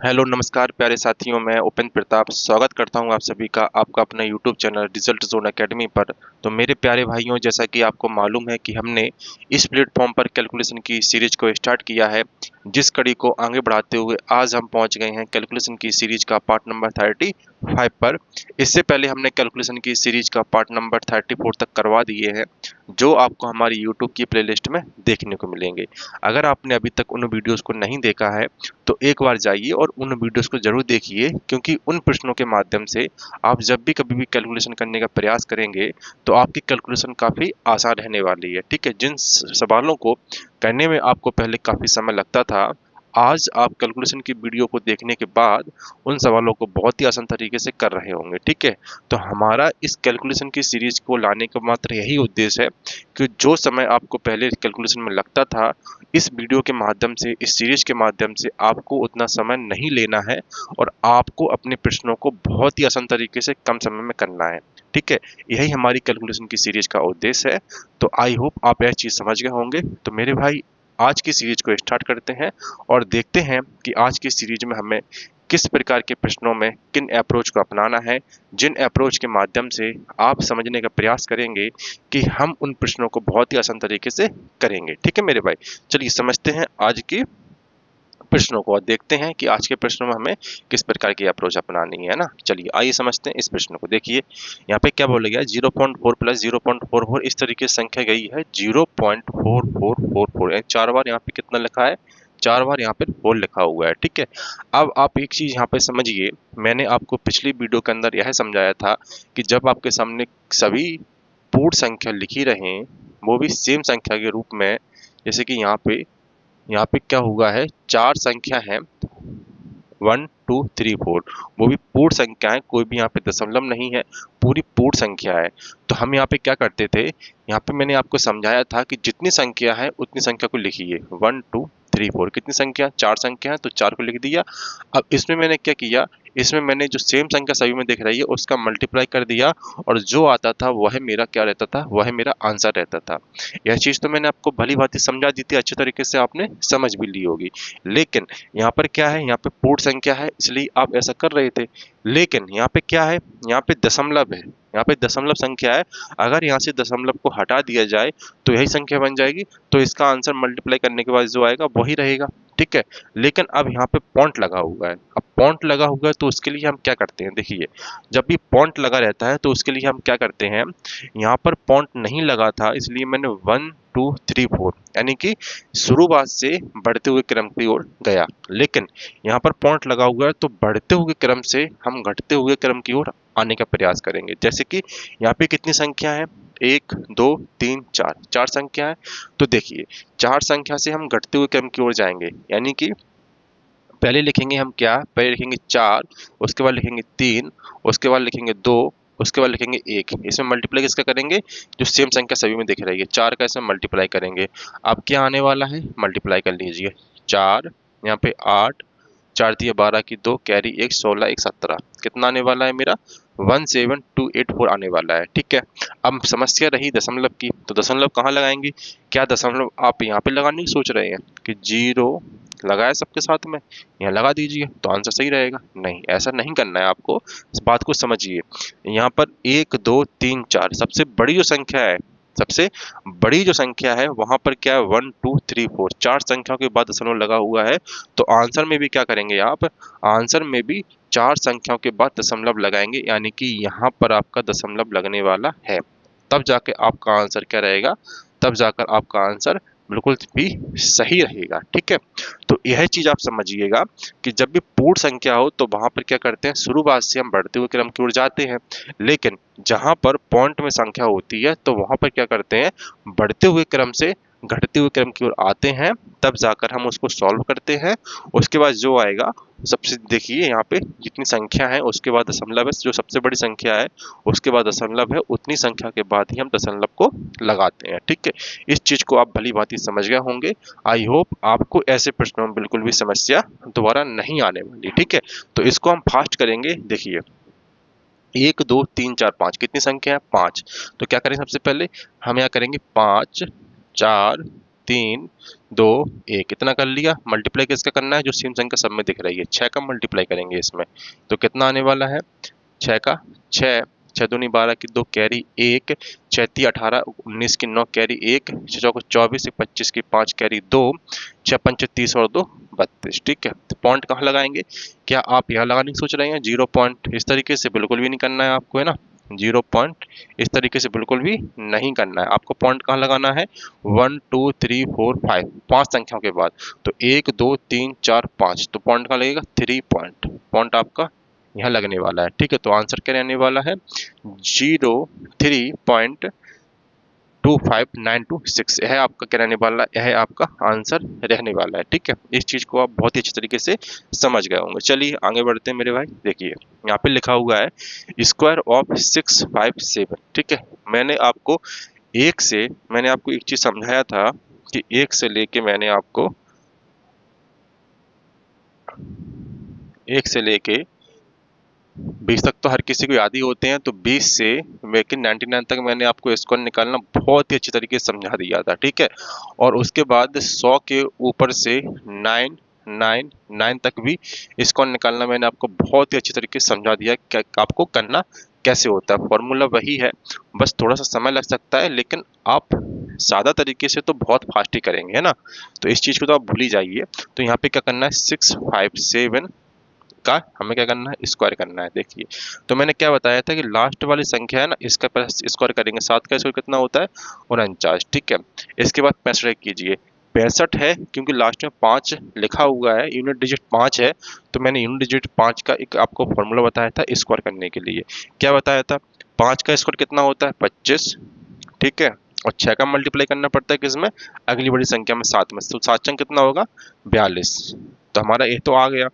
Hello नमस्कार प्यारे साथियों, मैं उपेंद्र प्रताप स्वागत करता हूं आप सभी का आपका अपना YouTube channel result zone academy पर। तो मेरे प्यारे भाइयों, जैसा कि आपको मालूम है कि हमने इस प्लेटफॉर्म पर कैलकुलेशन की सीरीज को स्टार्ट किया है, जिस कड़ी को आगे बढ़ाते हुए आज हम पहुंच गए हैं कैलकुलेशन की सीरीज का पार्ट नंबर 35 पर। इससे पहले हमने कैलकुलेशन की सीरीज का पार्ट नंबर 34 तक करवा दिए हैं, जो आपको हमारी यूट्यूब की प्लेलिस्ट में देखने को मिलेंगे। अगर आपने अभी तक उन वीडियोज़ को नहीं देखा है तो एक बार जाइए और उन वीडियोस को जरूर देखिए, क्योंकि उन प्रश्नों के माध्यम से आप जब भी कभी भी कैलकुलेशन करने का प्रयास करेंगे तो आपकी कैलकुलेशन काफ़ी आसान रहने वाली है। ठीक है, जिन सवालों को करने में आपको पहले काफ़ी समय लगता था, आज आप कैलकुलेशन की वीडियो को देखने के बाद उन सवालों को बहुत ही आसान तरीके से कर रहे होंगे। ठीक है, तो हमारा इस कैलकुलेशन की सीरीज को लाने का मात्र यही उद्देश्य है कि जो समय आपको पहले कैलकुलेशन में लगता था, इस वीडियो के माध्यम से, इस सीरीज के माध्यम से आपको उतना समय नहीं लेना है और आपको अपने प्रश्नों को बहुत ही आसान तरीके से कम समय में करना है। ठीक है, यही हमारी कैलकुलेशन की सीरीज का उद्देश्य है। तो आई होप आप यह चीज़ समझ गए होंगे। तो मेरे भाई, आज की सीरीज को स्टार्ट करते हैं और देखते हैं कि आज की सीरीज में हमें किस प्रकार के प्रश्नों में किन अप्रोच को अपनाना है, जिन अप्रोच के माध्यम से आप समझने का प्रयास करेंगे कि हम उन प्रश्नों को बहुत ही आसान तरीके से करेंगे। ठीक है मेरे भाई, चलिए समझते हैं आज के प्रश्नों को और देखते हैं कि आज के प्रश्नों में हमें किस प्रकार की अप्रोच अपनानी है ना। चलिए आइए समझते हैं इस प्रश्न को। देखिए यहाँ पे क्या बोला गया, 0.4 प्लस 0.44 इस तरीके से संख्या गई है 0.4444। 4 बार यहाँ पे कितना लिखा है, 4 बार यहाँ पे 4 लिखा हुआ है। ठीक है, अब आप एक चीज यहाँ पे समझिए, मैंने आपको पिछली वीडियो के अंदर यह समझाया था कि जब आपके सामने सभी पूर्ण संख्या लिखी रहें, वो भी सेम संख्या के रूप में, जैसे कि यहाँ पे क्या हुआ है, 4 संख्या है 1 2 3 4, वो भी पूर्ण संख्या है, कोई भी यहाँ पे दशमलव नहीं है, पूरी पूर्ण संख्या है। तो हम यहाँ पे क्या करते थे, यहाँ पे मैंने आपको समझाया था कि जितनी संख्या है उतनी संख्या को लिखिए। 1 2 3 4 कितनी संख्या, 4 संख्या है तो 4 को लिख दिया। अब इसमें मैंने क्या किया, इसमें मैंने जो सेम संख्या सभी में दिख रही है उसका मल्टीप्लाई कर दिया, और जो आता था वह मेरा क्या रहता था, वह मेरा आंसर रहता था। यह चीज़ तो मैंने आपको भली भांति समझा दी थी, अच्छे तरीके से आपने समझ भी ली होगी। लेकिन यहाँ पर क्या है, यहाँ पे पूर्ण संख्या है इसलिए आप ऐसा कर रहे थे। लेकिन यहाँ पे क्या है, यहाँ पे दशमलव है, यहाँ पे दशमलव संख्या है। अगर यहाँ से दशमलव को हटा दिया जाए तो यही संख्या बन जाएगी, तो इसका आंसर मल्टीप्लाई करने के बाद जो आएगा वही रहेगा। ठीक है, लेकिन अब यहाँ पे पॉइंट लगा हुआ है। अब पॉइंट लगा हुआ है तो उसके लिए हम क्या करते हैं, देखिए जब भी पॉइंट लगा रहता है तो उसके लिए हम क्या करते हैं, यहाँ पर पॉइंट नहीं लगा था इसलिए मैंने 1 2 3 4 यानी कि शुरुआत से बढ़ते हुए क्रम की ओर गया। लेकिन यहाँ पर पॉइंट लगा हुआ है तो बढ़ते हुए क्रम से हम घटते हुए क्रम की ओर आने का प्रयास करेंगे। जैसे कि यहाँ पे कितनी संख्या है, 1 2 3 4, 4 संख्या है। तो देखिए 4 संख्या से हम घटते हुए क्रम की ओर जाएंगे, यानी कि पहले लिखेंगे हम क्या, पहले लिखेंगे 4, उसके बाद लिखेंगे 3, उसके बाद लिखेंगे 2, उसके बाद लिखेंगे 1। इसमें मल्टीप्लाई किसका करेंगे, जो सेम संख्या सभी में दिख रही है 4 का, इसमें मल्टीप्लाई करेंगे। अब क्या आने वाला है, मल्टीप्लाई कर लीजिए। 4 यहाँ पे 8, 4 दिए 12 की 2, कैरी 1, 16 1 17, कितना आने वाला है मेरा, 17284 आने वाला है। ठीक है, अब समस्या रही दशमलव की, तो दशमलव कहाँ लगाएंगे, क्या दशमलव आप यहाँ पे लगाने की सोच रहे हैं कि 0 लगाया सबके साथ में, यहाँ लगा दीजिए तो आंसर सही रहेगा। नहीं, ऐसा नहीं करना है आपको, इस बात को समझिए। यहाँ पर 1 2 3 4 सबसे बड़ी जो संख्या है, सबसे बड़ी जो संख्या है वहां पर क्या है, 1 2 3 4, 4 संख्याओं के बाद दशमलव लगा हुआ है। तो आंसर में भी क्या करेंगे आप, आंसर में भी 4 संख्याओं के बाद दशमलव लगाएंगे, यानी कि यहाँ पर आपका दशमलव लगने वाला है। तब जाके आपका आंसर क्या रहेगा, तब जाकर आपका आंसर बिल्कुल भी सही रहेगा। ठीक है, तो यह चीज आप समझिएगा कि जब भी पूर्ण संख्या हो तो वहां पर क्या करते हैं, शुरुआत से हम बढ़ते हुए क्रम की ओर जाते हैं। लेकिन जहां पर पॉइंट में संख्या होती है तो वहां पर क्या करते हैं, बढ़ते हुए क्रम से घटते हुए क्रम की ओर आते हैं, तब जाकर हम उसको सॉल्व करते हैं। उसके बाद जो आएगा, सबसे देखिए यहाँ पे जितनी संख्या है उसके बाद दशमलव है, जो सबसे बड़ी संख्या है उसके बाद दशमलव है, उतनी संख्या के बाद ही हम दशमलव को लगाते हैं। ठीक है, इस चीज को आप भली भांति समझ गए होंगे। आई होप आपको ऐसे प्रश्नों में बिल्कुल भी समस्या दोबारा नहीं आने वाली। ठीक है, तो इसको हम फास्ट करेंगे। देखिए 1 2 3 4 5 कितनी संख्या है, 5। तो क्या करें, सबसे पहले हम यहाँ करेंगे 5 4 3 2 1 इतना कर लिया। मल्टीप्लाई किसका करना है, जो सेम संख्या सब में दिख रही है, 6 का मल्टीप्लाई करेंगे इसमें, तो कितना आने वाला है 6 का 6, 6 दूनी 12 की 2 कैरी 1, 6 ती 18 19 की 9 कैरी 1, 6 चौको 24 25 की 5 कैरी 2, 6 पंच 30 और 2 32। ठीक है, तो पॉइंट कहाँ लगाएंगे, क्या आप यहाँ लगाने की सोच रहे हैं 0 पॉइंट, इस तरीके से बिल्कुल भी नहीं करना है आपको, है ना, 0 पॉइंट इस तरीके से बिल्कुल भी नहीं करना है आपको। पॉइंट कहाँ लगाना है 1 2 3 4 5, 5 संख्याओं के बाद, तो 1 2 3 4 5, तो पॉइंट कहाँ लगेगा 3 पॉइंट, पॉइंट आपका यहाँ लगने वाला है। ठीक है, तो आंसर क्या रहने वाला है 03.25926, यह आपका क्या रहने वाला है, यह आपका आंसर रहने वाला है। ठीक है, इस चीज को आप बहुत ही अच्छी तरीके से समझ गए होंगे। चलिए आगे बढ़ते हैं मेरे भाई। देखिए यहाँ पे लिखा हुआ है स्क्वायर ऑफ 657। ठीक है, मैंने आपको एक चीज समझाया था कि एक से लेके मैंने आपको 20 तक तो हर किसी को याद ही होते हैं, तो 20 से लेकिन 99 तक मैंने आपको स्क्वायर निकालना बहुत ही अच्छी तरीके से समझा दिया था। ठीक है, और उसके बाद 100 के ऊपर से 999 तक भी स्क्वायर निकालना मैंने आपको बहुत ही अच्छी तरीके से समझा दिया कि आपको करना कैसे होता है। फॉर्मूला वही है, बस थोड़ा सा समय लग सकता है, लेकिन आप सादा तरीके से तो बहुत फास्ट ही करेंगे, है ना, तो इस चीज को तो आप भूल ही जाइए। तो यहाँ पे क्या करना है 657 का हमें क्या करना है स्क्वायर करना है। देखिए, तो मैंने क्या बताया था कि लास्ट वाली संख्या है ना, इसका स्क्वायर करेंगे, 7 का स्क्वायर कितना होता है 49। ठीक है, इसके बाद 65 कीजिए, 65 है क्योंकि लास्ट में 5 लिखा हुआ है, यूनिट डिजिट 5 है, तो मैंने यूनिट डिजिट 5 का एक आपको फॉर्मूला बताया था स्क्वायर करने के लिए। क्या बताया था, 5 का स्क्वायर कितना होता है 25। ठीक है, और 6 का मल्टीप्लाई करना पड़ता है किसमें, अगली बड़ी संख्या में 7 में, तो 7 चंग कितना होगा 42। तो हमारा ये तो आ गया।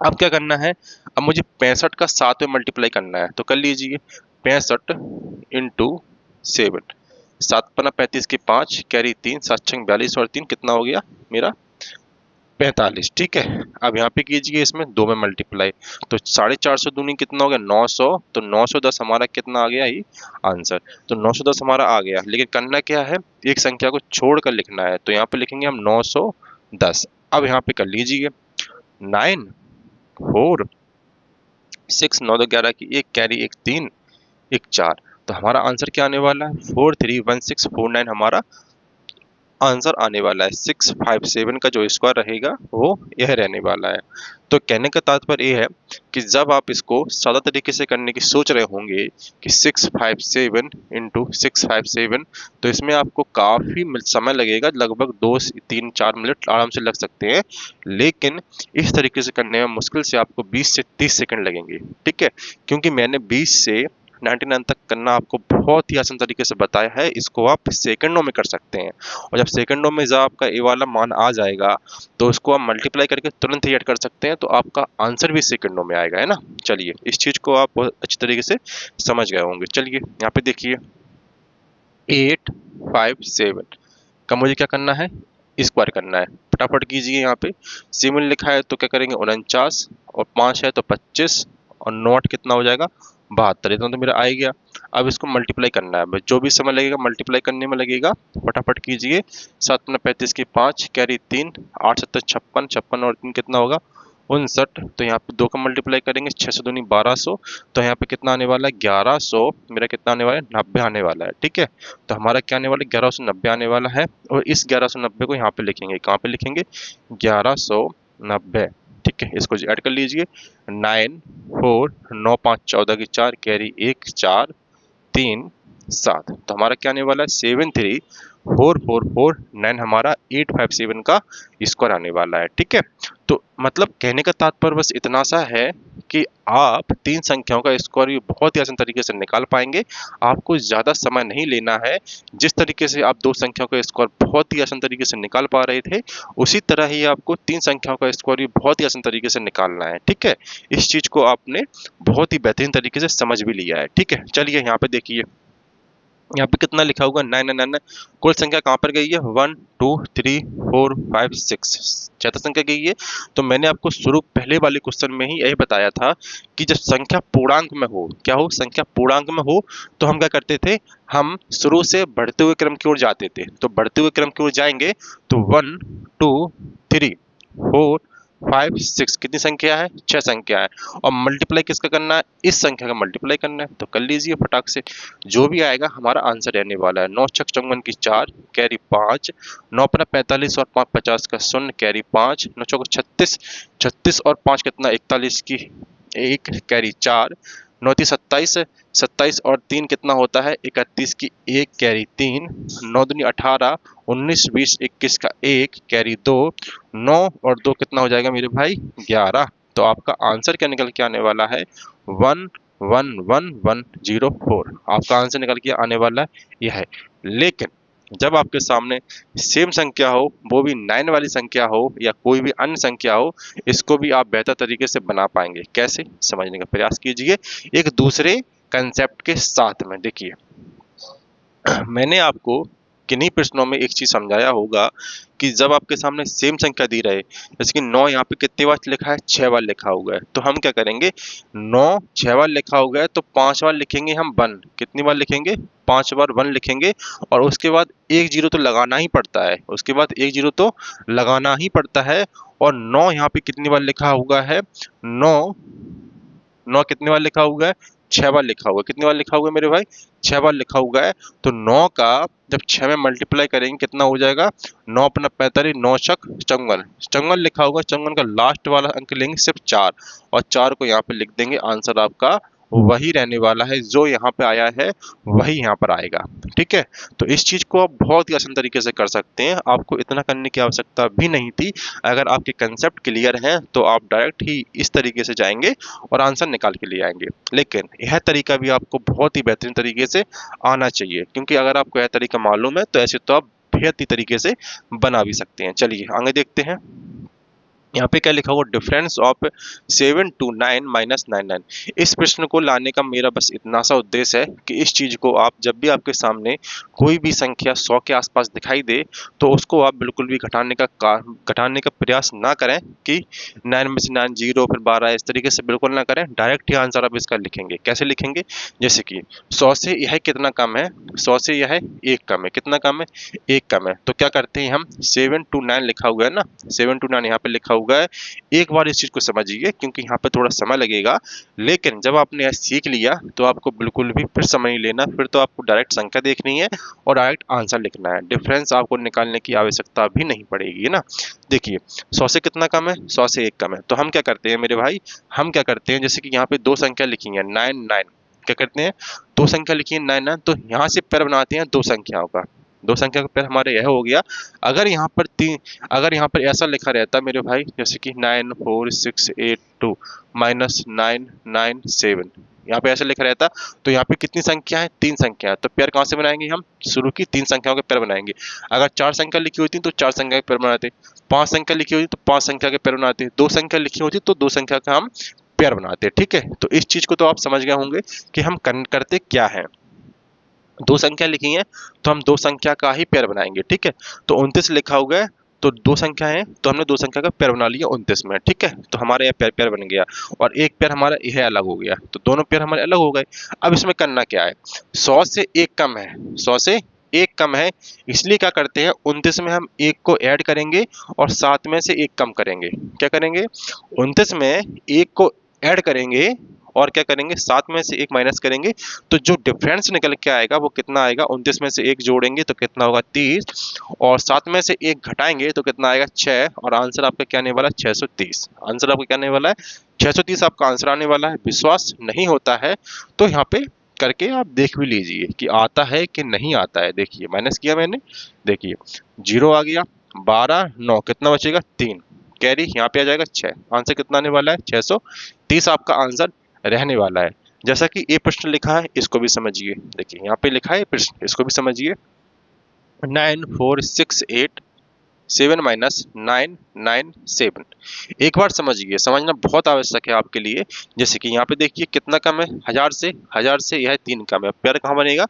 अब क्या करना है, अब मुझे 65 का 7 में मल्टीप्लाई करना है, तो कर लीजिए 65 इंटू 7, 7 पन्ना 35 की 5 कैरी 3, 7 छंग 42 और 3 कितना हो गया मेरा 45। ठीक है, अब यहाँ पे कीजिए इसमें 2 में मल्टीप्लाई, तो 450 दूनी कितना हो गया 900, तो 910 हमारा कितना आ गया ही आंसर, तो 910 हमारा आ गया। लेकिन करना क्या है, एक संख्या को छोड़कर लिखना है, तो यहाँ पे लिखेंगे हम 910। अब यहाँ पे कर लीजिए 9 4 6 9 2 11 की 1 कैरी 1 3 1 4, तो हमारा आंसर क्या आने वाला है 431649 हमारा आंसर आने वाला है। 657 का जो स्क्वायर रहेगा वो यह रहने वाला है। तो कहने का तात्पर्य ये है कि जब आप इसको सादा तरीके से करने की सोच रहे होंगे कि 657 इंटू 657, तो इसमें आपको काफ़ी समय लगेगा, लगभग 2 से 3 4 मिनट आराम से लग सकते हैं, लेकिन इस तरीके से करने में मुश्किल से आपको 20 से 30 सेकंड लगेंगे। ठीक है, क्योंकि मैंने 20 से 99 तक करना आपको बहुत ही आसान तरीके से बताया है, इसको आप सेकंडों में कर सकते हैं, और जब सेकंडों में जब आपका ये वाला मान आ जाएगा तो उसको आप मल्टीप्लाई करके तुरंत ही ऐड कर सकते हैं, तो आपका आंसर भी सेकंडों में आएगा, है ना। चलिए, इस चीज को आप बहुत अच्छी तरीके से समझ गए होंगे। चलिए यहाँ पे देखिए 857 का मुझे क्या करना है स्क्वायर करना है, फटाफट कीजिए। यहाँ पे सिमिल लिखा है तो क्या करेंगे 49, और 5 है तो 25, और 9 कितना हो जाएगा 72, इतना तो मेरा आ ही गया। अब इसको मल्टीप्लाई करना है, जो भी समय लगेगा मल्टीप्लाई करने में लगेगा, फटाफट कीजिए। 7 में 35 की 5 कैरी 3, 8 7 56, 56 और 3 कितना होगा 59, तो यहाँ पे 2 का मल्टीप्लाई करेंगे, 6 से दूनी 1200, तो यहाँ पे कितना आने वाला है 1100, मेरा कितना आने वाला है 90 आने वाला है। ठीक है, तो हमारा क्या आने वाला है 1190 आने वाला है, और इस 1190 को यहाँ पे लिखेंगे, कहाँ पे लिखेंगे 1190। ठीक है, इसको ऐड कर लीजिए 9 4 9 5 14 की 4 कैरी 1 4 3 7, तो हमारा क्या आने वाला है 734449 हमारा 857 का स्क्वायर आने वाला है। ठीक है, तो मतलब कहने का तात्पर्य बस इतना सा है कि आप 3 संख्याओं का स्क्वायर बहुत ही आसान तरीके से निकाल पाएंगे, आपको ज़्यादा समय नहीं लेना है। जिस तरीके से आप 2 संख्याओं का स्क्वायर बहुत ही आसान तरीके से निकाल पा रहे थे, उसी तरह ही आपको 3 संख्याओं का स्क्वायर बहुत ही आसान तरीके से निकालना है। ठीक है, इस चीज़ को आपने बहुत ही बेहतरीन तरीके से समझ भी लिया है। ठीक है, चलिए यहाँ पे देखिए यहाँ पे कितना लिखा होगा 999। कुल संख्या कहाँ पर गई है 1 2 3 4 5 6, चौथा संख्या गई है। तो मैंने आपको शुरू पहले वाले क्वेश्चन में ही यही बताया था कि जब संख्या पूर्णांक में हो, क्या हो, संख्या पूर्णांक में हो, तो हम क्या करते थे, हम शुरू से बढ़ते हुए क्रम की ओर जाते थे। तो बढ़ते हुए क्रम की ओर जाएंगे तो 1 2 3 4 5 6 कितनी संख्या है, 6 संख्या है। और मल्टीप्लाई किसका करना है, इस संख्या का मल्टीप्लाई करना है। तो कर लीजिए फटाक से, जो भी आएगा हमारा आंसर रहने वाला है 9 छक 54 की 4 कैरी 5, 9 पना 45 और 5 50 का 0 कैरी 5, 9 चौको 36, 36 और 5 कितना 41 की 1 कैरी 4, 9 तीस 27, 27 और 3 कितना होता है 31 की 1 कैरी 3, 9 दूनी 18, 19 20 21 का 1 कैरी 2, 9 और 2 कितना हो जाएगा मेरे भाई 11। तो आपका आंसर क्या निकल के आने वाला है 11104। आपका आंसर निकल के आने वाला है यह है। लेकिन जब आपके सामने सेम संख्या हो, वो भी 9 वाली संख्या हो या कोई भी अन्य संख्या हो, इसको भी आप बेहतर तरीके से बना पाएंगे। कैसे, समझने का प्रयास कीजिए एक दूसरे कंसेप्ट के साथ में। देखिए मैंने आपको किन्हीं प्रश्नों में एक चीज समझाया होगा कि जब आपके सामने सेम संख्या दी रहे, जैसे कि 9 यहाँ पे कितनी बार लिखा है 6 बार लिखा हुआ है, तो हम क्या करेंगे 9 6 बार लिखा हुआ है तो 5 बार लिखेंगे हम 1। कितनी बार लिखेंगे 5 बार 1 लिखेंगे। और उसके बाद एक जीरो तो लगाना ही पड़ता है, उसके बाद एक जीरो तो लगाना ही पड़ता है। और 9 यहाँ पे कितनी बार लिखा हुआ है 9 9 कितनी बार लिखा हुआ है 6 बार लिखा हुआ है। कितनी बार लिखा हुआ है मेरे भाई 6 बार लिखा हुआ है। तो 9 का जब 6 में मल्टीप्लाई करेंगे कितना हो जाएगा 9 अपना 45, 9 छक 54, 54 लिखा होगा। 54 का लास्ट वाला अंक लेंगे सिर्फ 4 और 4 को यहाँ पे लिख देंगे। आंसर आपका वही रहने वाला है, जो यहाँ पे आया है वही यहाँ पर आएगा। ठीक है, तो इस चीज को आप बहुत ही आसान तरीके से कर सकते हैं, आपको इतना करने की आवश्यकता भी नहीं थी। अगर आपके कंसेप्ट क्लियर हैं तो आप डायरेक्ट ही इस तरीके से जाएंगे और आंसर निकाल के ले आएंगे। लेकिन यह तरीका भी आपको बहुत ही बेहतरीन तरीके से आना चाहिए, क्योंकि अगर आपको यह तरीका मालूम है तो ऐसे तो आप बेहतरीन तरीके से बना भी सकते हैं। चलिए आगे देखते हैं। यहाँ पे क्या लिखा हुआ डिफरेंस ऑफ 7 to 9 - 99। इस प्रश्न को लाने का मेरा बस इतना सा उद्देश्य है कि इस चीज को आप जब भी आपके सामने कोई भी संख्या 100 के आसपास दिखाई दे तो उसको आप बिल्कुल भी घटाने का प्रयास ना करें कि 9 में से 9 0 फिर 12 इस तरीके से बिल्कुल ना करें। डायरेक्ट ही आंसर आप इसका लिखेंगे। कैसे लिखेंगे, जैसे कि 100 से यह कितना कम है, 100 से यह 1 कम है। कितना कम है 1 कम है। तो क्या करते हैं हम 7 to 9 लिखा हुआ है ना, 7 to 9 यहाँ पे लिखा हुआ है। एक बार इस चीज को समझिए क्योंकि यहाँ पे थोड़ा समय लगेगा, लेकिन जब आपने यह सीख लिया तो आपको बिल्कुल भी फिर समय नहीं लेना। फिर तो आपको डायरेक्ट संख्या देखनी है और डायरेक्ट आंसर लिखना है। डिफरेंस आपको निकालने की आवश्यकता भी नहीं पड़ेगी, है ना। देखिए 100 से कितना कम है 100 से 1 कम है। तो हम क्या करते हैं मेरे भाई, हम क्या करते हैं जैसे कि यहाँ पे दो संख्या लिखी है 9 9, क्या करते हैं दो संख्या लिखी है 9 9, तो यहाँ से पैर बनाते हैं दो संख्याओं का। दो संख्या का पैर हमारे यह हो गया। अगर यहाँ पर ऐसा लिखा रहता मेरे भाई जैसे कि 94682 -997, यहाँ पे ऐसा लिखा रहता तो यहाँ पे कितनी संख्या है 3 संख्या है। तो पैर कहाँ से बनाएंगे हम, शुरू की 3 संख्याओं के पैर बनाएंगे। अगर 4 संख्या लिखी होती तो 4 संख्या के पैर बनाते, 5 संख्या लिखी होती तो 5 संख्या के पैर बनाते, 2 संख्या लिखी होती तो 2 संख्या का हम पैर बनाते। ठीक है, तो इस चीज को तो आप समझ गए होंगे कि हम करते क्या है। दो संख्या लिखी है तो हम दो संख्या का ही पैर बनाएंगे। ठीक है, तो 29 लिखा हुआ है तो दो संख्या है तो हमने दो संख्या का पैर बना लिया 29 में। ठीक है, तो हमारा यह पैर बन गया और एक पैर हमारा यह अलग हो गया, तो दोनों पैर हमारे अलग हो गए। अब इसमें करना क्या है, 100 से 1 कम है, 100 से 1 कम है, इसलिए क्या करते हैं 29 में हम 1 को ऐड करेंगे और 7 में से 1 कम करेंगे। क्या करेंगे 29 में 1 को ऐड करेंगे और क्या करेंगे 7 में से 1 माइनस करेंगे। तो जो डिफरेंस निकल के आएगा वो कितना आएगा, 29 में से 1 जोड़ेंगे तो कितना होगा 30 और 7 में से 1 घटाएंगे तो कितना आएगा 6 और आंसर आपका क्या आने वाला है 630। आंसर आपका क्या आने वाला है 630 आपका आंसर आने वाला है। विश्वास नहीं होता है तो यहाँ पे करके आप देख भी लीजिए कि आता है कि नहीं आता है। देखिए माइनस किया मैंने, देखिए 0 आ गया, 12 9 कितना बचेगा 3 कैरी यहाँ पे आ जाएगा 6। आंसर कितना आने वाला है 630 आपका आंसर रहने वाला है। जैसा कि ये प्रश्न लिखा है इसको भी समझिए। देखिए यहाँ पे लिखा है प्रश्न, इसको भी समझिए 9468 7 - 997। एक बार समझिए, समझना बहुत आवश्यक है आपके लिए। जैसे कि यहाँ पे देखिए कितना कम है 1000 से यह 3 कम है, पैर कहाँ बनेगा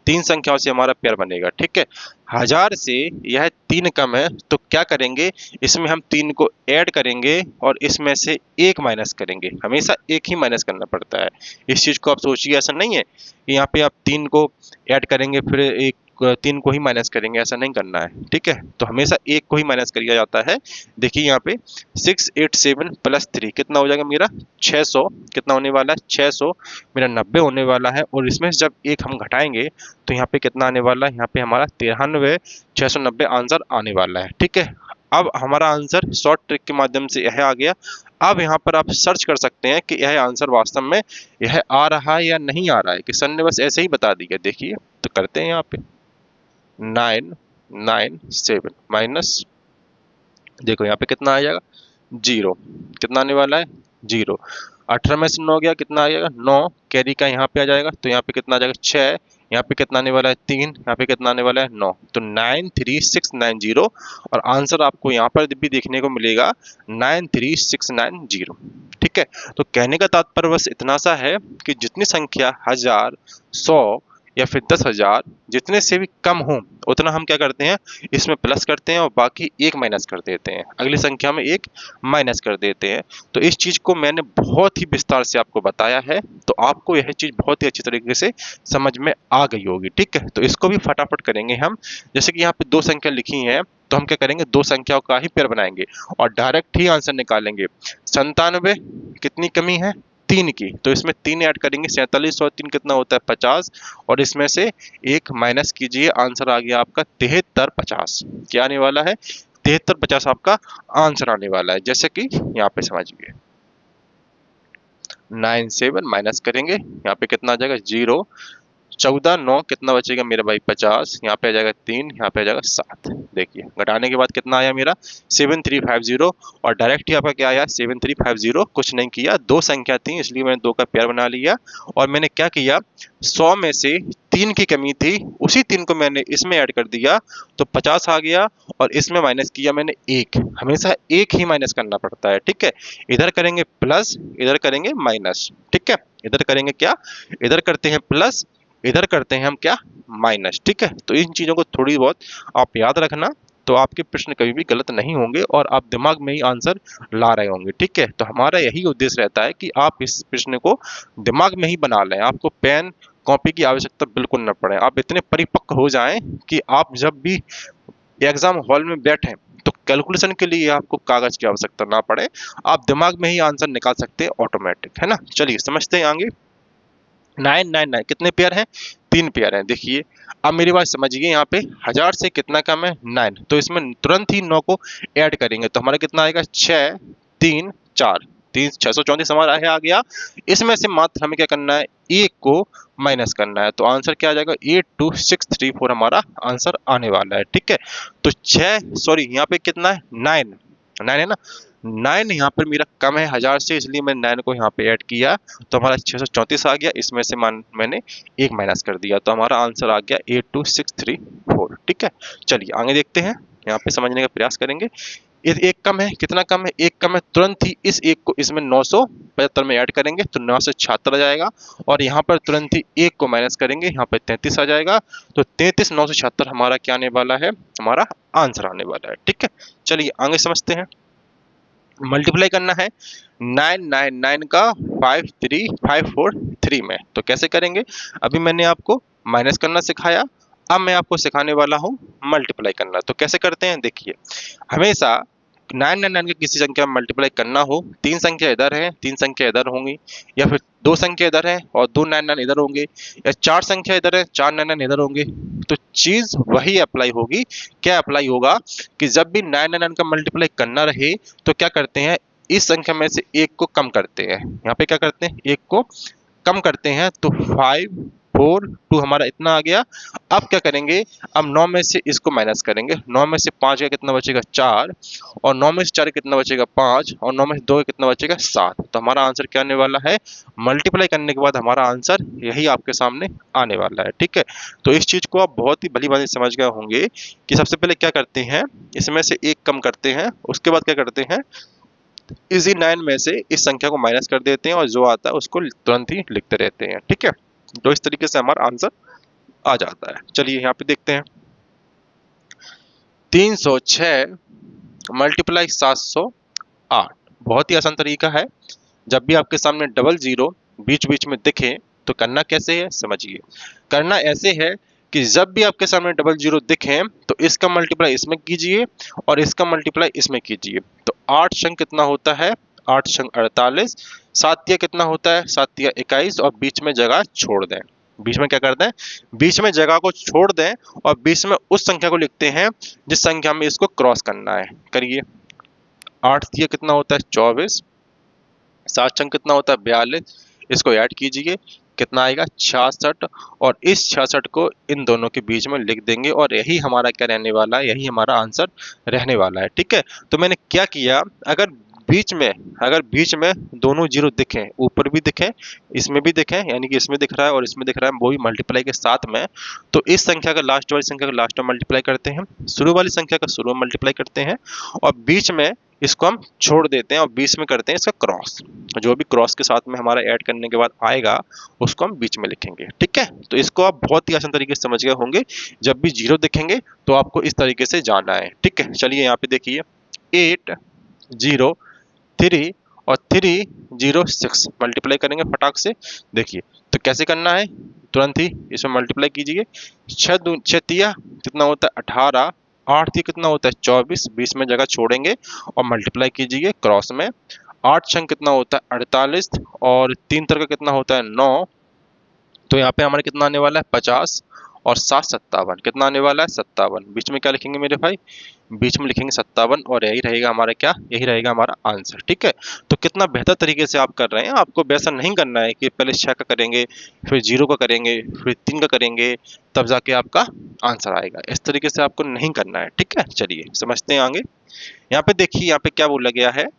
तीन संख्याओं से हमारा पेयर बनेगा। ठीक है, 1000 से यह 3 कम है तो क्या करेंगे, इसमें हम 3 को ऐड करेंगे और इसमें से 1 माइनस करेंगे। हमेशा 1 ही माइनस करना पड़ता है। इस चीज को आप सोचिए, ऐसा नहीं है कि यहाँ पे आप 3 को ऐड करेंगे फिर 3 को ही माइनस करेंगे, ऐसा नहीं करना है। ठीक है, तो हमेशा 1 को ही माइनस किया जाता है। देखिए यहाँ पे 687 प्लस 3 कितना हो जाएगा मेरा 600, कितना होने वाला है 600 मेरा 90 होने वाला है। और इसमें से जब 1 हम घटाएंगे तो यहाँ पे कितना आने वाला है, यहाँ पे हमारा 93 690 आंसर आने वाला है। ठीक है, अब हमारा आंसर शॉर्ट ट्रिक के माध्यम से यह आ गया। अब यहाँ पर आप सर्च कर सकते हैं कि यह आंसर वास्तव में यह आ रहा है या नहीं आ रहा है, कि सर ने बस ऐसे ही बता दिया। देखिए तो करते हैं यहाँ पे 997 माइनस, देखो यहाँ पे कितना आ जाएगा 0, कितना आने वाला है 0। 18 में से 9 गया, कितना आ जाएगा 9, कैरी का यहाँ पे आ जाएगा तो यहाँ पे कितना आ जाएगा 6, यहाँ पे कितना आने वाला है 3, यहाँ पे कितना आने वाला है 9, तो 93690। और आंसर आपको यहाँ पर भी देखने को मिलेगा 93690। ठीक है, तो कहने का तात्पर्य बस इतना सा है कि जितनी संख्या 1000, 100 या फिर 10,000 जितने से भी कम हो उतना हम क्या करते हैं, इसमें प्लस करते हैं और बाकी 1 माइनस कर देते हैं, अगली संख्या में 1 माइनस कर देते हैं। तो इस चीज को मैंने बहुत ही विस्तार से आपको बताया है, तो आपको यह चीज बहुत ही अच्छी तरीके से समझ में आ गई होगी। ठीक है, तो इसको भी फटाफट करेंगे हम। जैसे कि यहाँ पे 2 संख्या लिखी है तो हम क्या करेंगे, 2 संख्याओं का ही पेयर बनाएंगे और डायरेक्ट ही आंसर निकालेंगे। 97 कितनी कमी है 3 की, तो इसमें 3 ऐड करेंगे, 47 और 3 कितना होता है 50, और इसमें से 1 माइनस कीजिए, आंसर आ गया आपका 7350। क्या आने वाला है 7350 आपका आंसर आने वाला है। जैसे कि यहाँ पे समझिए 97 माइनस करेंगे, यहाँ पे कितना आ जाएगा 0, 14 9 कितना बचेगा मेरा भाई 50, यहाँ पे आ जाएगा 3, यहाँ पे आ जाएगा 7। देखिए घटाने के बाद कितना आया मेरा 7350, और डायरेक्ट ही आपका क्या आया 7350, कुछ नहीं किया, 2 संख्या थी इसलिए मैंने 2 का पेयर बना लिया। और मैंने क्या किया, 100 में से 3 की कमी थी, उसी 3 को मैंने इसमें ऐड कर दिया तो 50 आ गया, और इसमें माइनस किया मैंने 1। हमेशा 1 ही माइनस करना पड़ता है। ठीक है, इधर करेंगे प्लस, इधर करेंगे माइनस। ठीक है, इधर करेंगे क्या, इधर करते हैं प्लस, इधर करते हैं हम क्या माइनस। ठीक है, तो इन चीजों को थोड़ी बहुत आप याद रखना, तो आपके प्रश्न कभी भी गलत नहीं होंगे और आप दिमाग में ही आंसर ला रहे होंगे। ठीक है, तो हमारा यही उद्देश्य रहता है कि आप इस प्रश्न को दिमाग में ही बना लें, आपको पेन कॉपी की आवश्यकता बिल्कुल न पड़े, आप इतने परिपक्व हो जाएं कि आप जब भी एग्जाम हॉल में बैठे तो कैलकुलेशन के लिए आपको कागज की आवश्यकता ना पड़े, आप दिमाग में ही आंसर निकाल सकते हैं ऑटोमेटिक, है ना। चलिए समझते हैं आगे। 999 कितने पेयर हैं 3 पेयर हैं। देखिए अब मेरी बात समझिए, यहाँ पे 1000 से कितना कम है 9, तो इसमें तुरंत ही 9 को ऐड करेंगे तो हमारा कितना आएगा 6 3 4 3 634 हमारा है आ गया। इसमें से मात्र हमें क्या करना है 1 को माइनस करना है, तो आंसर क्या आ जाएगा 82634 हमारा आंसर आने वाला है। ठीक है, तो 6 सॉरी यहाँ पे कितना है 9 है ना, 9 यहाँ पर मेरा कम है 1000 से, इसलिए मैंने 9 को यहाँ पे ऐड किया तो हमारा 634 आ गया, इसमें से मैंने 1 माइनस कर दिया तो हमारा आंसर आ गया 82634। ठीक है, चलिए आगे देखते हैं, यहाँ पे समझने का प्रयास करेंगे। एक कम है, कितना कम है 1 कम है, तुरंत ही इस 1 को इसमें 975 में ऐड करेंगे तो 976 आ जाएगा, और यहाँ पर तुरंत ही 1 को माइनस करेंगे, यहाँ पर 33 आ जाएगा, तो 33 976 हमारा क्या आने वाला है, हमारा आंसर आने वाला है। ठीक है, चलिए आगे समझते हैं। मल्टीप्लाई करना है 999 का 53543 में, तो कैसे करेंगे, अभी मैंने आपको माइनस करना सिखाया, अब मैं आपको सिखाने वाला हूं मल्टीप्लाई करना। तो कैसे करते हैं, देखिए हमेशा 999 की किसी संख्या में मल्टीप्लाई करना हो, 3 संख्या इधर है 3 संख्या इधर होंगी, या फिर 2 संख्या इधर है और 2 99 इधर होंगे, या 4 संख्या इधर है 4 99 इधर होंगे, तो चीज वही अप्लाई होगी। क्या अप्लाई होगा कि जब भी 999 का मल्टीप्लाई करना रहे तो क्या करते हैं, इस संख्या में से 1 को कम करते हैं, यहाँ पे क्या करते हैं 1 को कम करते हैं, तो 5 4 2 हमारा इतना आ गया। अब क्या करेंगे, अब 9 में से इसको माइनस करेंगे, 9 में से 5 का कितना बचेगा 4, और 9 में से 4 कितना बचेगा 5, और 9 में से 2 कितना बचेगा 7, तो हमारा आंसर क्या आने वाला है, मल्टीप्लाई करने के बाद हमारा आंसर यही आपके सामने आने वाला है। ठीक है, तो इस चीज को आप बहुत ही भली भांति समझ गए होंगे कि सबसे पहले क्या करते हैं, इसमें से 1 कम करते हैं, उसके बाद क्या करते हैं, इसी 9 में से इस संख्या को माइनस कर देते हैं और जो आता है उसको तुरंत ही लिखते रहते हैं। ठीक है, तो इस तरीके से हमारा आंसर आ जाता है। चलिए यहाँ पे देखते हैं, 306 मल्टीप्लाई 708। बहुत ही आसान तरीका है। जब भी आपके सामने डबल जीरो बीच बीच में दिखे तो करना कैसे है समझिए। करना ऐसे है कि जब भी आपके सामने डबल जीरो दिखे तो इसका मल्टीप्लाई इसमें कीजिए और इसका मल्टीप्लाई इसमें कीजिए। तो 8 शंक कितना होता है, 8 शंक 48, 7 कितना होता है, 7 21, और बीच में जगह छोड़ दें। बीच में क्या कर दें, बीच में जगह को छोड़ दें और बीच में उस संख्या को लिखते हैं जिस संख्या में इसको क्रॉस करना है। करिए, 8 कितना होता है 24, 7 शंक कितना होता है 42, इसको ऐड कीजिए कितना आएगा 66, और इस 66 को इन दोनों के बीच में लिख देंगे और यही हमारा क्या रहने वाला है, यही हमारा आंसर रहने वाला है। ठीक है, तो मैंने क्या किया, अगर बीच में दोनों जीरो दिखें, ऊपर भी दिखें इसमें भी दिखें, यानी कि इसमें दिख रहा है और इसमें दिख रहा है, वो भी मल्टीप्लाई के साथ में, तो इस संख्या का लास्ट वाली संख्या का लास्ट में मल्टीप्लाई करते हैं, शुरू वाली संख्या का शुरू में मल्टीप्लाई करते हैं, और बीच में इसको हम छोड़ देते हैं और बीच में करते हैं इसका क्रॉस। जो भी क्रॉस के साथ में हमारा ऐड करने के बाद आएगा उसको हम बीच में लिखेंगे। ठीक है, तो इसको आप बहुत ही आसान तरीके से समझ गए होंगे। जब भी जीरो दिखेंगे तो आपको इस तरीके से जानना है। ठीक है, चलिए यहाँ पे देखिए, 8 0 3 और 3 0 6 मल्टीप्लाई करेंगे फटाक से। देखिए तो कैसे करना है, तुरंत ही इसमें मल्टीप्लाई कीजिए। 6 तिया कितना होता है 18, 8 तिया कितना होता है 24, बीच में जगह छोड़ेंगे और मल्टीप्लाई कीजिए क्रॉस में। 8 शंक कितना होता है 48, और 3 तरह का कितना होता है 9, तो यहाँ पे हमारे कितना आने वाला है 50, और 7 57 कितना आने वाला है 57। बीच में क्या लिखेंगे मेरे भाई, बीच में लिखेंगे 57, और यही रहेगा हमारा क्या, यही रहेगा हमारा आंसर। ठीक है, तो कितना बेहतर तरीके से आप कर रहे हैं। आपको वैसा नहीं करना है कि पहले 6 का करेंगे फिर 0 का करेंगे फिर 3 का करेंगे तब जाके आपका आंसर आएगा। इस तरीके से आपको नहीं करना है। ठीक है, चलिए समझते हैं आगे। यहाँ पे देखिए, यहाँ पे क्या बोला गया है,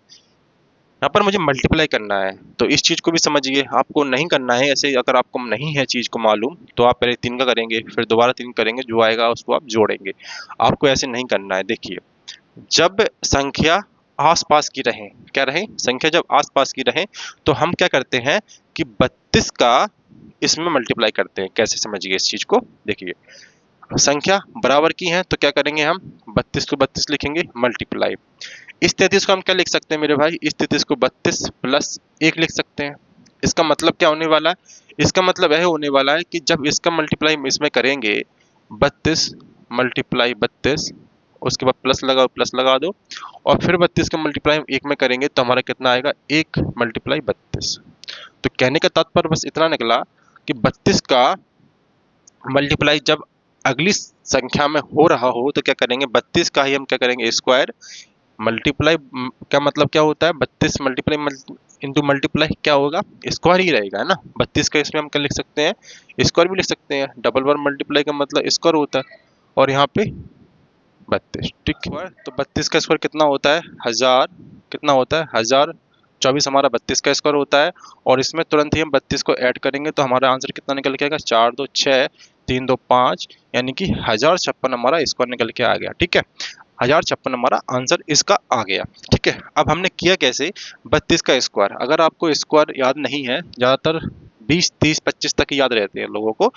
यहाँ पर मुझे मल्टीप्लाई करना है, तो इस चीज को भी समझिए। आपको नहीं करना है ऐसे, अगर आपको नहीं है चीज को मालूम तो आप पहले 3 का करेंगे फिर दोबारा 3 करेंगे, जो आएगा उसको आप जोड़ेंगे। आपको ऐसे नहीं करना है। देखिए, जब संख्या आसपास की रहे, क्या रहे, संख्या जब आसपास की रहे तो हम क्या करते हैं कि 32 का इसमें मल्टीप्लाई करते हैं। कैसे समझिए इस चीज को, देखिए संख्या बराबर की है तो क्या करेंगे हम 32 को 32 लिखेंगे मल्टीप्लाई। इस 33 को हम क्या लिख सकते हैं मेरे भाई, इस 33 को 32 प्लस 1 लिख सकते हैं। इसका मतलब क्या होने वाला है, इसका मतलब यह होने वाला है कि जब इसका मल्टीप्लाई इसमें करेंगे 32 मल्टीप्लाई 32, उसके बाद प्लस लगा दो, और फिर 32 का मल्टीप्लाई 1 में करेंगे तो हमारा कितना आएगा 1 मल्टीप्लाई 32। तो कहने का तात्पर्य बस इतना निकला कि 32 का मल्टीप्लाई जब अगली संख्या में हो रहा हो तो क्या करेंगे, 32 का ही हम क्या करेंगे स्क्वायर मल्टीप्लाई। का मतलब क्या होता है, 32 मल्टीप्लाई इंटू मल्टीप्लाई क्या होगा, स्क्वायर ही रहेगा, है ना। 32 का इसमें हम क्या लिख सकते हैं, स्क्वायर भी लिख सकते हैं। डबल बार मल्टीप्लाई का मतलब स्क्वायर होता है, और यहाँ पे 32। ठीक है, तो 32 का स्क्वायर कितना होता है 1000, कितना होता है 1024 हमारा 32 का स्क्वायर होता है। और इसमें तुरंत ही हम 32 को ऐड करेंगे तो हमारा आंसर कितना निकल के आएगा, 4 2 6 3 2 5, यानी कि 1056 हमारा स्क्वायर निकल के आ गया। ठीक है, 1056 हमारा आंसर इसका आ गया। ठीक है, अब हमने किया कैसे, 32 का स्क्वायर, अगर आपको स्क्वायर याद नहीं है, ज़्यादातर 20 30 25 तक याद रहते हैं लोगों को,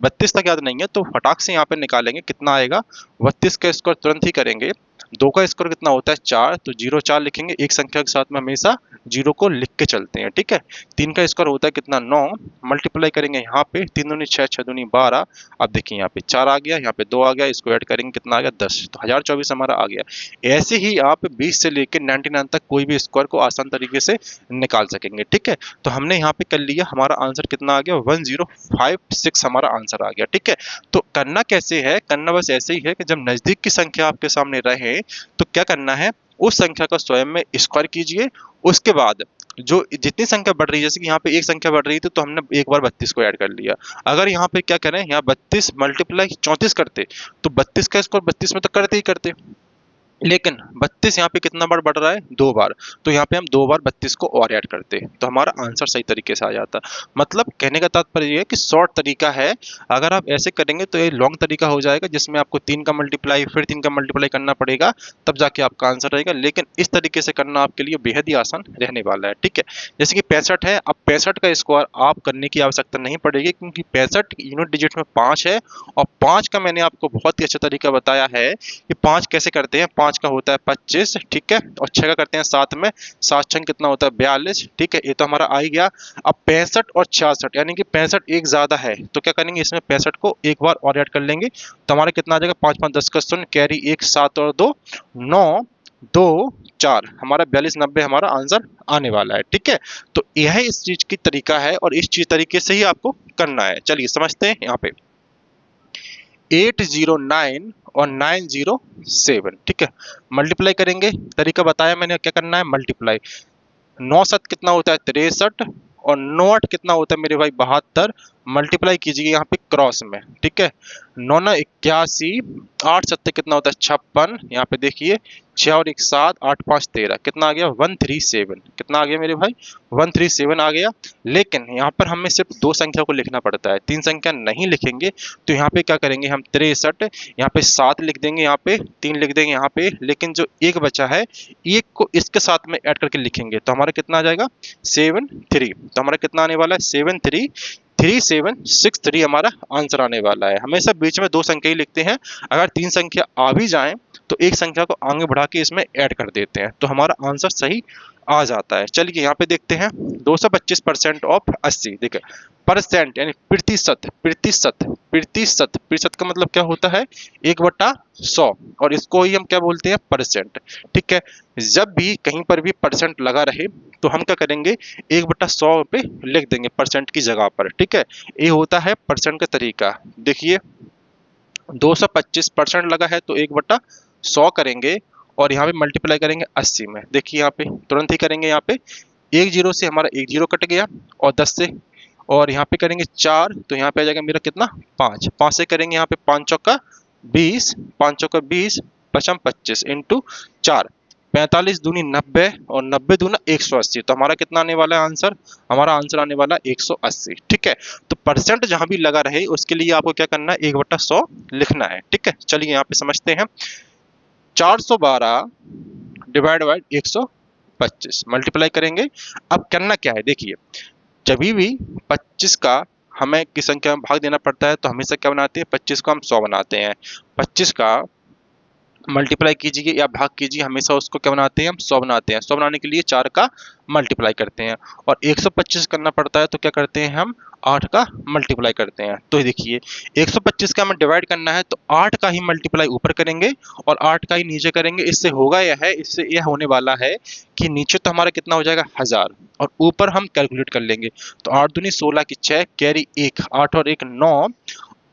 32 तक याद नहीं है, तो फटाक से यहाँ पे निकालेंगे कितना आएगा। 32 का स्क्वायर तुरंत ही करेंगे, 2 का स्क्वायर कितना होता है 4, तो 0 4 लिखेंगे। एक संख्या के साथ में हमेशा 0 को लिख के चलते हैं। ठीक है, 3 का स्क्वायर होता है कितना 9, मल्टीप्लाई करेंगे यहाँ पे 3 दूनी 6 6 दूनी 12। अब देखिए यहाँ पे 4 आ गया, यहाँ पे 2 आ गया, इसको ऐड करेंगे कितना आ गया 10, तो 1024 हमारा आ गया। ऐसे ही आप 20 से लेकर 99 तक कोई भी स्क्वायर को आसान तरीके से निकाल सकेंगे। ठीक है, तो हमने यहाँ पे कर लिया, हमारा आंसर कितना आ गया 1056 हमारा आंसर आ गया। ठीक है, तो करना कैसे है, करना बस ऐसे ही है कि जब नजदीक की संख्या आपके सामने रहे तो क्या करना है, उस संख्या का स्वयं में स्क्वायर कीजिए। उसके बाद जो जितनी संख्या बढ़ रही है, जैसे कि यहाँ पे एक संख्या बढ़ रही थी तो हमने एक बार 32 को ऐड कर लिया। अगर यहाँ पे क्या करें, यहाँ 32 मल्टीप्लाई 34 करते तो 32 का स्क्वायर 32 में तो करते ही करते, लेकिन 32 यहाँ पे कितना बार बढ़ रहा है, 2 बार, तो यहाँ पे हम 2 बार 32 को और ऐड करते हैं तो हमारा आंसर सही तरीके से आ जाता। मतलब कहने का तात्पर्य ये है कि शॉर्ट तरीका है, अगर आप ऐसे करेंगे तो ये लॉन्ग तरीका हो जाएगा जिसमें आपको 3 का मल्टीप्लाई फिर 3 का मल्टीप्लाई करना पड़ेगा, तब जाके आपका आंसर रहेगा। लेकिन इस तरीके से करना आपके लिए बेहद ही आसान रहने वाला है, ठीक है। जैसे कि 65 है, अब 65 का स्क्वायर आप करने की आवश्यकता नहीं पड़ेगी क्योंकि 65 यूनिट डिजिट में 5 है, और 5 का मैंने आपको बहुत ही अच्छा तरीका बताया है कि 5 कैसे करते हैं। 5 का होता है 25, ठीक है, और 6 का करते हैं 7 में, 7 छंग कितना होता है 42, ठीक है, ये तो हमारा आ ही गया। अब 65 और 66 यानी कि 65 एक ज्यादा है तो क्या करेंगे, इसमें 65 को एक बार और ऐड कर लेंगे तो हमारा कितना आ जाएगा, 5 5 10 का शून्य, कैरी 1, 7 और 2 9 2 4, हमारा 42 90 हमारा आंसर आने वाला है, ठीक है। तो यह इस चीज की तरीका है और इस चीज तरीके से ही आपको करना है। चलिए समझते हैं। यहाँ पे 809 और 907, ठीक है, मल्टीप्लाई करेंगे। तरीका बताया मैंने क्या करना है, मल्टीप्लाई। 9 7 कितना होता है 63, और 9 8 कितना होता है मेरे भाई 72, मल्टीप्लाई कीजिए यहाँ पे क्रॉस में, ठीक है। 9 9 81, 8 7 कितना होता है 56, यहाँ पे देखिए 6 और 1 7, 8 5 13, कितना आ गया 137, कितना आ गया मेरे भाई 137 आ गया। लेकिन यहाँ पर हमें सिर्फ 2 संख्या को लिखना पड़ता है, 3 संख्या नहीं लिखेंगे। तो यहाँ पे क्या करेंगे हम 63, यहाँ पे 7 लिख देंगे, यहाँ पे 3 लिख देंगे यहाँ पे, लेकिन जो एक बचा है एक को इसके साथ में ऐड करके लिखेंगे तो हमारा कितना आ जाएगा 73, तो हमारा कितना आने वाला है 733763 हमारा आंसर आने वाला है। हमेशा बीच में 2 संख्या ही लिखते हैं, अगर 3 संख्या आ भी जाए तो एक संख्या को आगे बढ़ा के इसमें ऐड कर देते हैं तो हमारा आंसर सही आ जाता है। चलिए यहाँ पे देखते हैं 225% ऑफ 80, देखिए परसेंट यानी प्रतिशत, प्रतिशत प्रतिशत प्रतिशत का मतलब क्या होता है 1/100, और इसको ही हम क्या बोलते हैं परसेंट, ठीक है। जब भी कहीं पर भी परसेंट लगा रहे तो हम क्या करेंगे 1/100 पे लिख देंगे परसेंट की जगह पर, ठीक है। ये होता है परसेंट का तरीका। देखिए 225% लगा है तो 1/100 करेंगे और यहाँ पे मल्टीप्लाई करेंगे 80 में। देखिए यहाँ पे तुरंत ही करेंगे, यहाँ पे 1 जीरो से हमारा 1 जीरो कट गया और 10 से, और यहाँ पे करेंगे 4 तो यहाँ पे आ जाएगा मेरा कितना 5, 5 से करेंगे यहाँ पे 5 चौका 20, 5 चौका 20, पचम 25 इंटू 4, 45 दूनी 90 और 90 दूना 180, तो हमारा कितना आने वाला है आंसर, हमारा आंसर आने वाला 180, ठीक है। तो परसेंट जहां भी लगा रहे उसके लिए आपको क्या करना है 1/100 लिखना है, ठीक है। चलिए यहाँ पे समझते हैं 412 डिवाइड बाई 125 मल्टीप्लाई करेंगे। अब करना क्या है, देखिए जब भी 25 का हमें किस संख्या में भाग देना पड़ता है तो हमेशा क्या बनाते हैं 25 को हम 100 बनाते हैं। 25 का मल्टीप्लाई कीजिए या भाग कीजिए, हमेशा उसको क्या बनाते हैं हम 100 बनाते हैं। 100 बनाने के लिए 4 का मल्टीप्लाई करते हैं, और 125 करना पड़ता है तो क्या करते हैं हम 8 का मल्टीप्लाई करते हैं। तो देखिए 125 का हमें डिवाइड करना है तो 8 का ही मल्टीप्लाई ऊपर करेंगे और 8 का ही नीचे करेंगे। इससे होगा यह है, इससे यह होने वाला है कि नीचे तो हमारा कितना हो जाएगा 1000 और ऊपर हम कैलकुलेट कर लेंगे। तो 8 दूनी 16 की 6, कैरी 1, 8 और 1 9,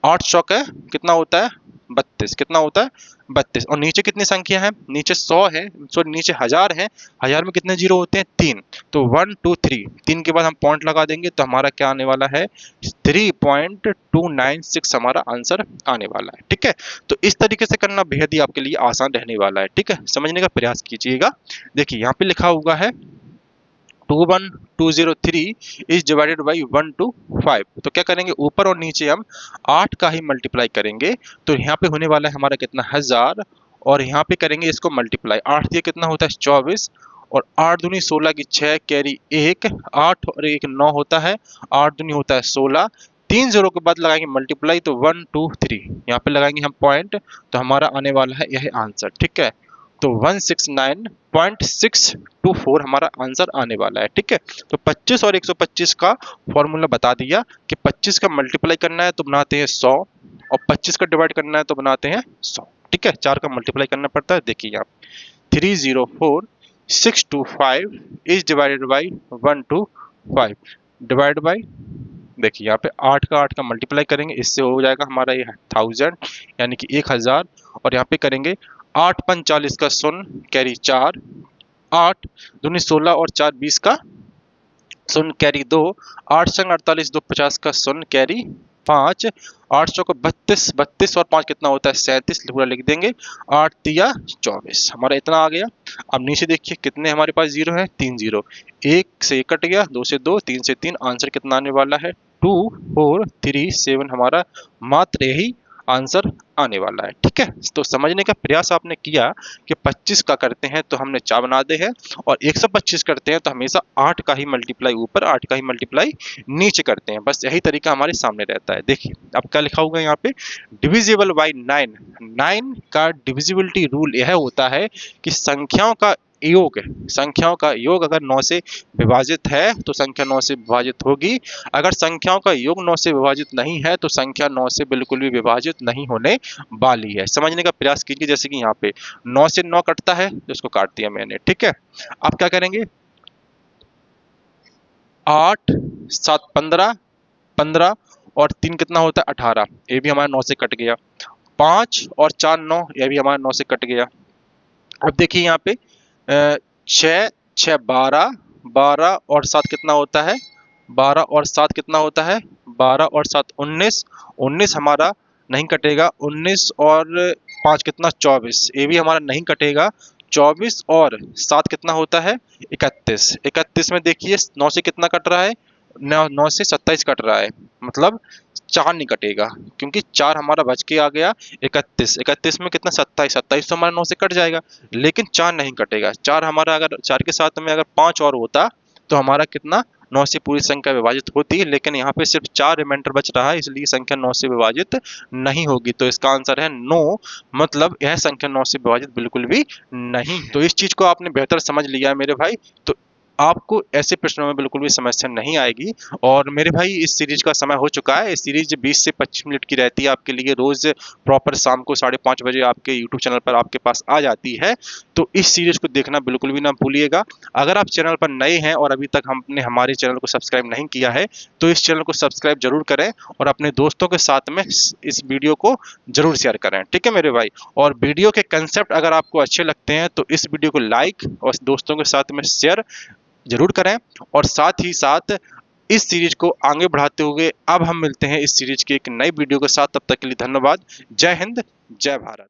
8 चौक है कितना होता है 32, कितना होता है 32, और नीचे कितनी संख्या है, नीचे 100 है, सॉरी नीचे 1000 है, 1000 में कितने जीरो होते हैं 3, तो 1 2 3, 3 के बाद हम पॉइंट लगा देंगे तो हमारा क्या आने वाला है 3.296 हमारा आंसर आने वाला है, ठीक है। तो इस तरीके से करना बेहद ही आपके लिए आसान रहने वाला है, ठीक है, समझने का प्रयास कीजिएगा। देखिए यहाँ पे लिखा हुआ है 21203 इज डिवाइडेड बाई 125, तो क्या करेंगे ऊपर और नीचे हम 8 का ही मल्टीप्लाई करेंगे तो यहाँ पे होने वाला है हमारा कितना 1000, और यहाँ पे करेंगे इसको मल्टीप्लाई, 8 दिए कितना होता है 24, और 8 दूनी 16 की 6, कैरी 1, 8 और 1 9 होता है, 8 दूनी होता है 16, 3 जीरो के बाद लगाएंगे मल्टीप्लाई तो 1 2 3, यहाँ पे लगाएंगे हम पॉइंट तो हमारा आने वाला है यह आंसर, ठीक है। तो 169.624 हमारा आंसर आने वाला है, ठीक है। तो 25 और 125 का फॉर्मूला बता दिया कि 25 का मल्टीप्लाई करना है तो बनाते हैं 100, और 25 का डिवाइड करना है तो बनाते हैं 100, ठीक है। 4 का मल्टीप्लाई करना पड़ता है, देखिए यहाँ 304625 is divided by 125 divide by, देखिए यहाँ पे 8 का मल्टीप्लाई करेंगे, इससे हो जाएगा हमारा ये 1000 यानी कि 1000, और यहाँ पे करेंगे 8 5 40 का शून्य, कैरी 4, 8 दूनी 16 और 4 20 का शून्य, कैरी 2, 8 संग 48 2 50 का शून्य, कैरी 5, 8 चौको 32, 32 और 5 कितना होता है 37, पूरा लिख देंगे। 8 तिया 24, हमारा इतना आ गया। अब नीचे देखिए कितने हमारे पास जीरो है, 3 जीरो। 1 से 1 कट गया, 2 से 2, 3 से 3, आंसर कितना आने वाला है 2 4 3 7, हमारा मात्र यही आंसर आने वाला है। ठीक है, तो समझने का प्रयास आपने किया कि 25 का करते हैं तो हमने 4 बना दे हैं, और 125 करते हैं तो हमेशा 8 का ही मल्टीप्लाई ऊपर, 8 का ही मल्टीप्लाई नीचे करते हैं। बस यही तरीका हमारे सामने रहता है। देखिए अब क्या लिखा होगा यहाँ पे, डिविजिबल बाई 9। 9 का डिविजिबिलिटी रूल यह होता है कि संख्याओं का योग अगर 9 से विभाजित है तो संख्या 9 से विभाजित होगी। अगर संख्याओं का योग 9 से विभाजित नहीं है तो संख्या 9 से बिल्कुल भी विभाजित नहीं होने वाली है। समझने का प्रयास कीजिए। जैसे कि यहाँ पे 9 से 9 कटता है तो इसको काट दिया मैंने। ठीक है, अब क्या करेंगे, 8 7 15, 15 और 3 कितना होता है 18, ये भी हमारा 9 से कट गया। 5 और 4 9, यह भी हमारा 9 से कट गया। अब देखिए यहाँ पे 6 6 12, 12 और 7 कितना होता है 12 और 7 कितना होता है 12 और 7 19, 19 हमारा नहीं कटेगा। 19 और 5 कितना 24, ये भी हमारा नहीं कटेगा। 24 और 7 कितना होता है 31, 31 में देखिए 9 से कितना कट रहा है 9 से 27 कट रहा है, मतलब 4 नहीं कटेगा क्योंकि 4 हमारा बच के आ गया। 31, 31 में कितना 27, 27 तो हमारा 9 से कट जाएगा, लेकिन 4 नहीं कटेगा। 4 हमारा अगर 4 के साथ में अगर 5 और होता तो हमारा कितना 9 से पूरी संख्या विभाजित होती, लेकिन यहाँ पे सिर्फ 4 रिमाइंडर बच रहा है, इसलिए संख्या 9 से विभाजित नहीं होगी। तो इसका आंसर है 9, मतलब यह संख्या 9 से विभाजित बिल्कुल भी नहीं। तो इस चीज को आपने बेहतर समझ लिया है मेरे भाई, तो आपको ऐसे प्रश्नों में बिल्कुल भी समस्या नहीं आएगी। और मेरे भाई इस सीरीज का समय हो चुका है। इस सीरीज 20 से 25 मिनट की रहती है आपके लिए, रोज प्रॉपर शाम को 5:30 बजे आपके यूट्यूब चैनल पर आपके पास आ जाती है। तो इस सीरीज को देखना बिल्कुल भी ना भूलिएगा। अगर आप चैनल पर नए हैं और अभी तक हमने हमारे चैनल को सब्सक्राइब नहीं किया है तो इस चैनल को सब्सक्राइब जरूर करें और अपने दोस्तों के साथ में इस वीडियो को जरूर शेयर करें। ठीक है मेरे भाई, और वीडियो के कंसेप्ट अगर आपको अच्छे लगते हैं तो इस वीडियो को लाइक और दोस्तों के साथ में शेयर जरूर करें। और साथ ही साथ इस सीरीज को आगे बढ़ाते हुए अब हम मिलते हैं इस सीरीज की एक नई वीडियो के साथ। तब तक के लिए धन्यवाद। जय हिंद, जय भारत।